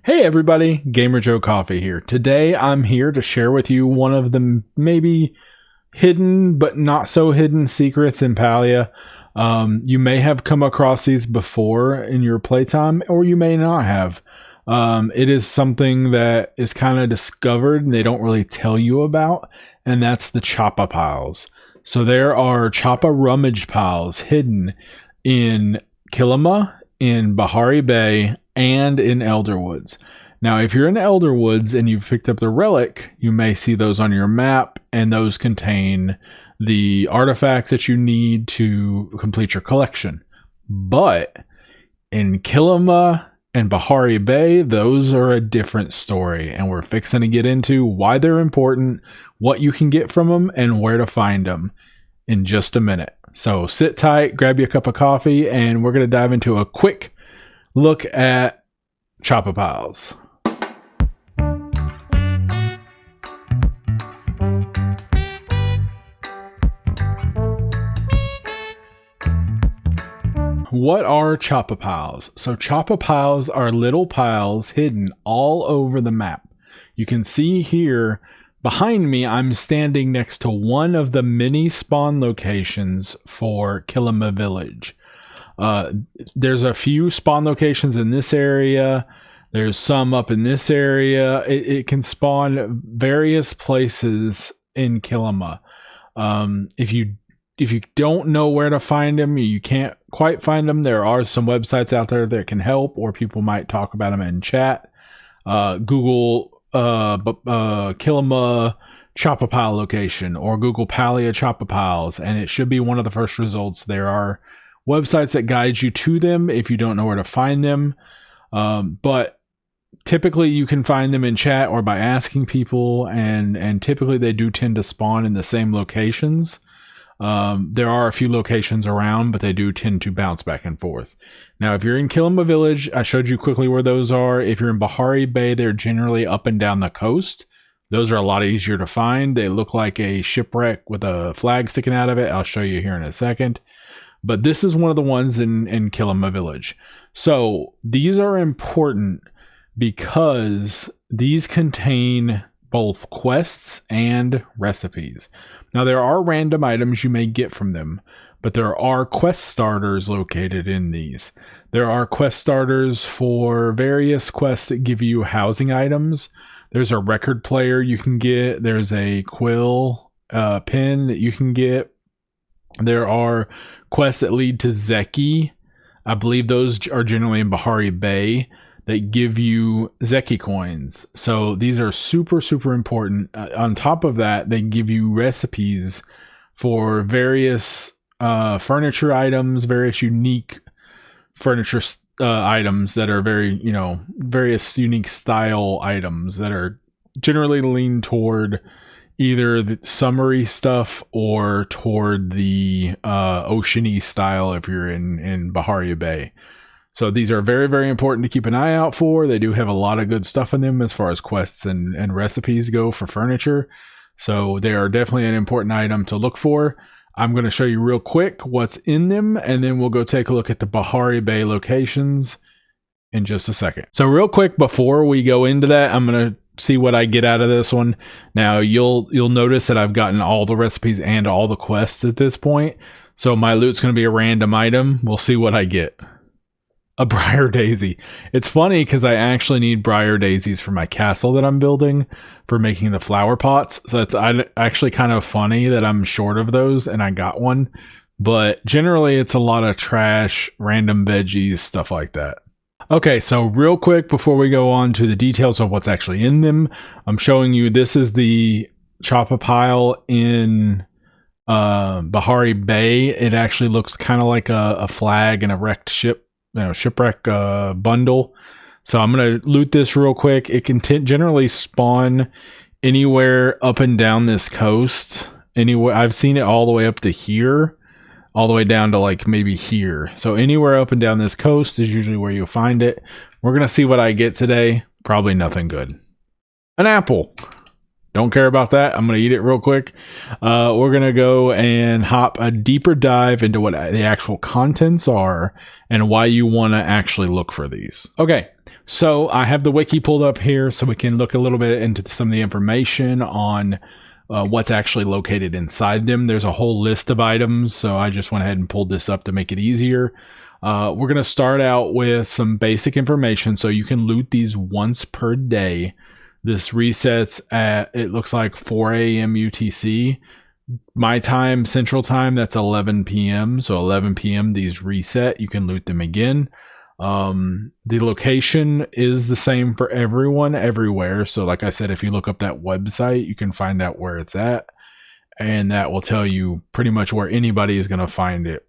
Hey everybody, Gamer Joe Coffee here. Today I'm here to share with you one of the maybe hidden but not so hidden secrets in Palia. You may have come across these before in your playtime, or you may not have. It is something that is kind of discovered and they don't really tell you about, and that's the Chappa piles. So there are Chappa rummage piles hidden in Kilima, in Bahari Bay, and in Elderwoods. Now, if you're in Elderwoods and you've picked up the relic, you may see those on your map, and those contain the artifacts that you need to complete your collection. But in Kilima and Bahari Bay, those are a different story, and we're fixing to get into why they're important, what you can get from them, and where to find them in just a minute. So sit tight, grab you a cup of coffee, and we're going to dive into a quick look at Chappa piles. What are Chappa piles? So Chappa piles are little piles hidden all over the map. You can see here behind me, I'm standing next to one of the mini spawn locations for Kilima Village. There's a few spawn locations in this area. There's some up in this area. It can spawn various places in Kilima. If you don't know where to find them, you can't quite find them, there are some websites out there that can help, or people might talk about them in chat. Google Kilima Chappa pile location, or Google Palia Chappa piles, and it should be one of the first results. There are websites that guide you to them if you don't know where to find them. But typically you can find them in chat or by asking people, and typically they do tend to spawn in the same locations. There are a few locations around, but they do tend to bounce back and forth. Now, if you're in Kilima Village, I showed you quickly where those are. If you're in Bahari Bay, they're generally up and down the coast. Those are a lot easier to find. They look like a shipwreck with a flag sticking out of it. I'll show you here in a second. But this is one of the ones in Kilima Village. So these are important because these contain both quests and recipes. Now, there are random items you may get from them, but there are quest starters located in these. There are quest starters for various quests that give you housing items. There's a record player you can get. There's a quill pin that you can get. There are quests that lead to Zeki. I believe those are generally in Bahari Bay, that give you Zeki coins. So these are super, super important. On top of that, they give you recipes for various furniture items, various unique furniture items that are various unique style items that are generally lean toward either the summery stuff or toward the oceany style if you're in Bahari Bay. So these are very, very important to keep an eye out for. They do have a lot of good stuff in them as far as quests and recipes go for furniture. So they are definitely an important item to look for. I'm going to show you real quick what's in them, and then we'll go take a look at the Bahari Bay locations in just a second. So real quick, before we go into that, I'm going to see what I get out of this one. Now you'll notice that I've gotten all the recipes and all the quests at this point. So my loot's going to be a random item. We'll see what I get. A briar daisy. It's funny because I actually need briar daisies for my castle that I'm building for making the flower pots. So it's actually kind of funny that I'm short of those and I got one. But generally it's a lot of trash, random veggies, stuff like that. Okay, so real quick before we go on to the details of what's actually in them, I'm showing you this is the Chappa pile in Bahari Bay. It actually looks kind of like a flag and a wrecked shipwreck bundle. So I'm going to loot this real quick. It can generally spawn anywhere up and down this coast. Anywhere I've seen it all the way up to here, all the way down to like maybe here. So anywhere up and down this coast is usually where you'll find it. We're going to see what I get today. Probably nothing good. An apple. Don't care about that. I'm going to eat it real quick. We're going to go and hop a deeper dive into what the actual contents are and why you want to actually look for these. Okay, so I have the wiki pulled up here so we can look a little bit into some of the information on what's actually located inside them. There's a whole list of items, so I just went ahead and pulled this up to make it easier. We're going to start out with some basic information. So you can loot these once per day. This resets at, it looks like 4 a.m. UTC. My time, Central Time, that's 11 p.m. So 11 p.m. these reset. You can loot them again. The location is the same for everyone, everywhere. So like I said, if you look up that website, you can find out where it's at. And that will tell you pretty much where anybody is going to find it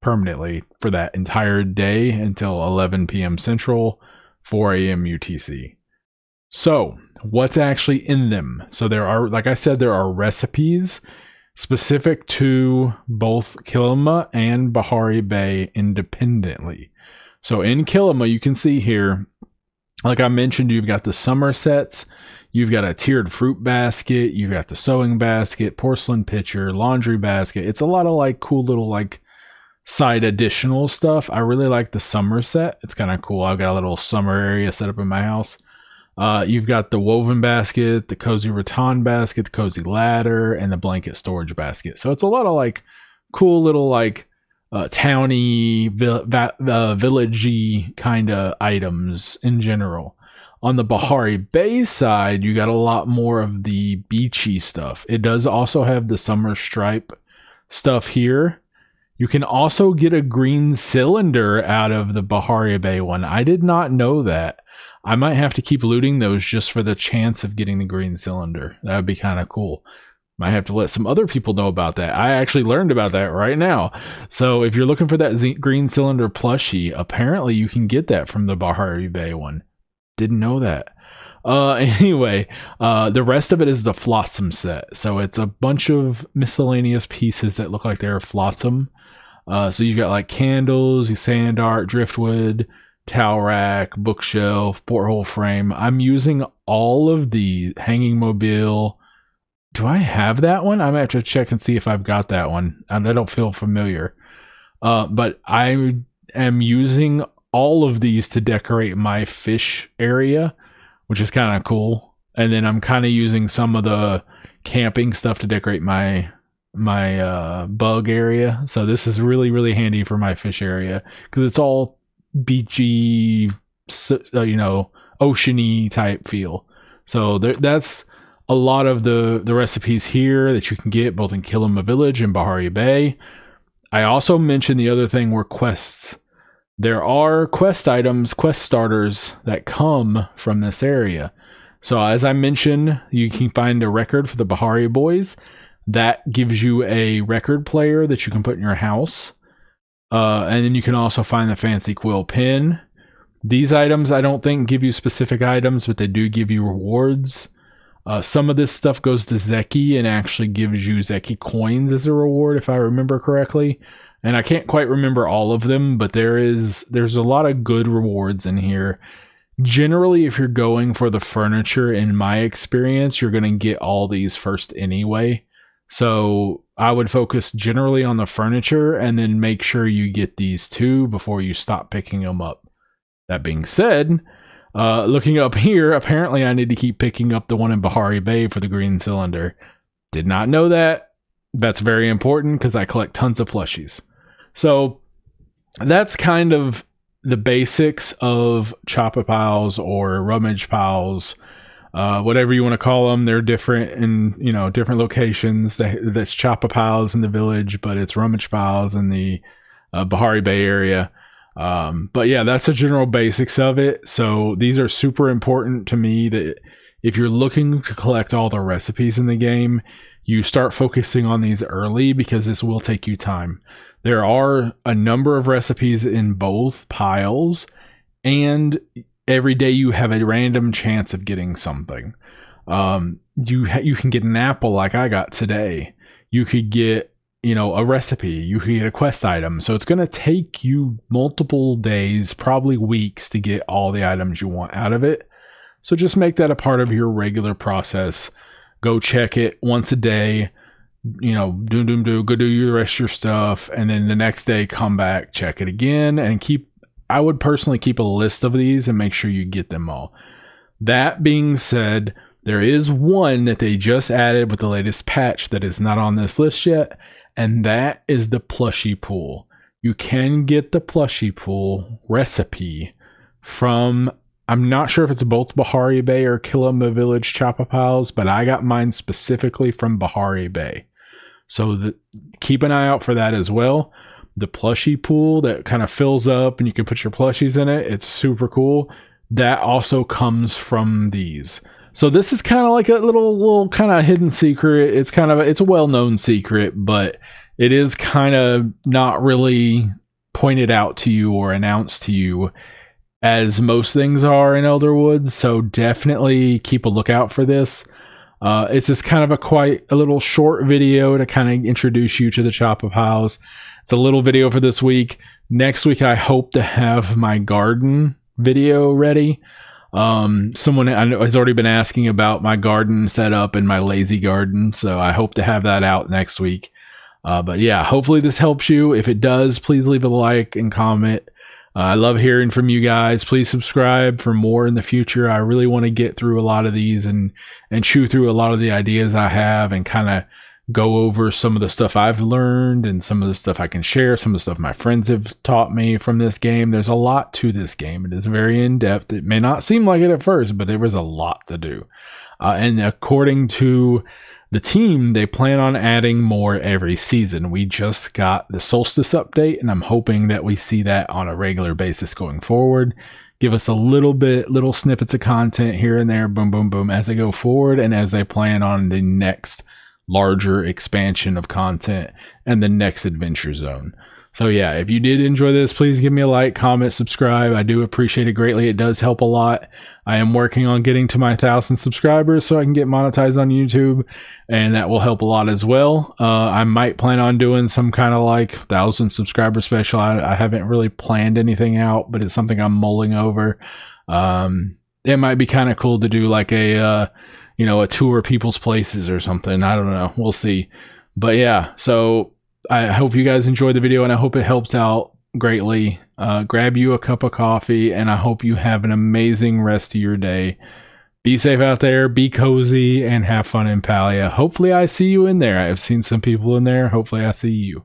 permanently for that entire day until 11 p.m. Central, 4 a.m. UTC. So what's actually in them? So there are, like I said, there are recipes specific to both Kilima and Bahari Bay independently. So in Kilima, you can see here, like I mentioned, you've got the summer sets, you've got a tiered fruit basket, you've got the sewing basket, porcelain pitcher, laundry basket. It's a lot of like cool little like side additional stuff. I really like the summer set. It's kind of cool. I've got a little summer area set up in my house. You've got the woven basket, the cozy rattan basket, the cozy ladder, and the blanket storage basket. So it's a lot of like cool little like towny, villagey kind of items in general. On the Bahari Bay side, you got a lot more of the beachy stuff. It does also have the summer stripe stuff here. You can also get a green cylinder out of the Bahari Bay one. I did not know that. I might have to keep looting those just for the chance of getting the green cylinder. That would be kind of cool. Might have to let some other people know about that. I actually learned about that right now. So if you're looking for that green cylinder plushie, apparently you can get that from the Bahari Bay one. Didn't know that. Anyway, the rest of it is the flotsam set. So it's a bunch of miscellaneous pieces that look like they're flotsam. So you've got like candles, sand art, driftwood, towel rack, bookshelf, porthole frame. I'm using all of the hanging mobile. Do I have that one? I'm gonna have to check and see if I've got that one. I don't feel familiar. But I am using all of these to decorate my fish area, which is kind of cool. And then I'm kind of using some of the camping stuff to decorate my bug area. So this is really, really handy for my fish area because it's all beachy, oceany type feel. So that's a lot of the recipes here that you can get both in Kilima Village and Bahari Bay. I also mentioned the other thing were quests. There are quest items, quest starters that come from this area. So as I mentioned, you can find a record for the Bahari Boys. That gives you a record player that you can put in your house. And then you can also find the fancy quill pin. These items I don't think give you specific items, but they do give you rewards. Some of this stuff goes to Zeki and actually gives you Zeki coins as a reward, if I remember correctly. And I can't quite remember all of them, but there's a lot of good rewards in here. Generally, if you're going for the furniture, in my experience, you're going to get all these first anyway. So I would focus generally on the furniture and then make sure you get these two before you stop picking them up. That being said, looking up here, apparently I need to keep picking up the one in Bahari Bay for the green cylinder. Did not know that. That's very important because I collect tons of plushies. So that's kind of the basics of Chappa Piles or Rummage Piles. Whatever you want to call them, they're different in different locations. That's Chappa Piles in the village, but it's Rummage Piles in the Bahari Bay area. But yeah, that's the general basics of it. So these are super important to me that if you're looking to collect all the recipes in the game, you start focusing on these early because this will take you time. There are a number of recipes in both piles, and every day you have a random chance of getting something. You can get an apple like I got today. You could get, a recipe. You could get a quest item. So it's going to take you multiple days, probably weeks, to get all the items you want out of it. So just make that a part of your regular process. go check it once a day, you know, go do the rest of your stuff, and then the next day come back, check it again, and I would personally keep a list of these and make sure you get them all. That being said, there is one that they just added with the latest patch that is not on this list yet, and that is the plushie pool. You can get the plushie pool recipe from, I'm not sure if it's both Bahari Bay or Kilima Village Chappa Piles, but I got mine specifically from Bahari Bay. So keep an eye out for that as well. The plushie pool that kind of fills up and you can put your plushies in it. It's super cool. That also comes from these. So this is kind of like a little kind of hidden secret. It's a well-known secret, but it is kind of not really pointed out to you or announced to you as most things are in Elderwoods. So definitely keep a lookout for this. It's just kind of quite a little short video to kind of introduce you to the Chappa Piles. It's a little video for this week. Next week, I hope to have my garden video ready. Someone I know has already been asking about my garden setup and my lazy garden, so I hope to have that out next week. But yeah, hopefully this helps you. If it does, please leave a like and comment. I love hearing from you guys. Please subscribe for more in the future. I really want to get through a lot of these and chew through a lot of the ideas I have and kind of go over some of the stuff I've learned and some of the stuff I can share, some of the stuff my friends have taught me from this game. There's a lot to this game. It is very in-depth. It may not seem like it at first, but there was a lot to do. And according to the team, they plan on adding more every season. We just got the Solstice update, and I'm hoping that we see that on a regular basis going forward. Give us a little snippets of content here and there, boom, boom, boom, as they go forward and as they plan on the next larger expansion of content and the next adventure zone. So yeah, if you did enjoy this, please give me a like, comment, subscribe. I do appreciate it greatly. It does help a lot. I am working on getting to my 1,000 subscribers so I can get monetized on YouTube, and that will help a lot as well. I might plan on doing some kind of like 1,000 subscriber special. I haven't really planned anything out, but it's something I'm mulling over. It might be kind of cool to do like a tour of people's places or something. I don't know. We'll see. But yeah, so I hope you guys enjoyed the video and I hope it helps out greatly. Grab you a cup of coffee and I hope you have an amazing rest of your day. Be safe out there, be cozy, and have fun in Palia. Hopefully I see you in there. I've seen some people in there. Hopefully I see you.